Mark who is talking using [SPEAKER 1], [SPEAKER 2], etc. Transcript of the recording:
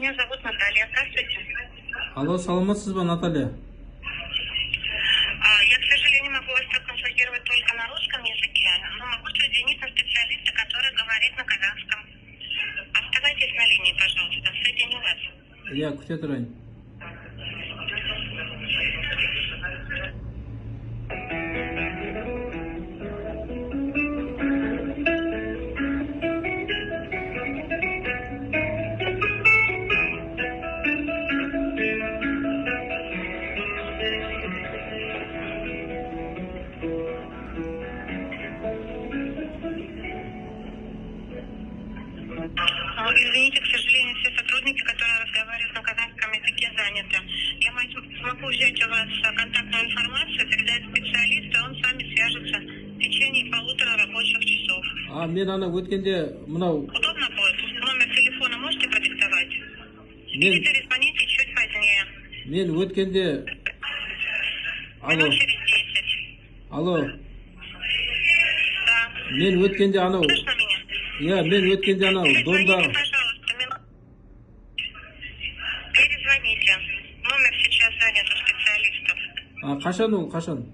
[SPEAKER 1] меня зовут Наталья. Здравствуйте.
[SPEAKER 2] Алло, саламатсыз ба, Наталья?
[SPEAKER 1] Я, к сожалению, могу вас проконсультировать только на русском языке, но могу соединить на специалиста, который говорит на казахском. Оставайтесь на линии, пожалуйста. Соединю вас.
[SPEAKER 2] Я күте тұрайын.
[SPEAKER 1] Извините, к сожалению, все сотрудники, которые разговаривают на казахском языке, заняты. Я смогу взять у вас контактную информацию, передать специалисту, и он с вами свяжется в течение 1,5 рабочих часов.
[SPEAKER 2] Мен ана өткенде мынау...
[SPEAKER 1] Удобно будет? Номер телефона можете продиктовать? Или перезвоните чуть позднее.
[SPEAKER 2] Мен өткенде...
[SPEAKER 1] Минут через 10.
[SPEAKER 2] Алло.
[SPEAKER 1] Да.
[SPEAKER 2] Мен өткенде анау...
[SPEAKER 1] Слышно меня?
[SPEAKER 2] Мен өткенде анау...
[SPEAKER 1] Перезвоните, пожалуйста, Перезвоните. Номер сейчас занят у специалистов.
[SPEAKER 2] Қашан ол, қашан?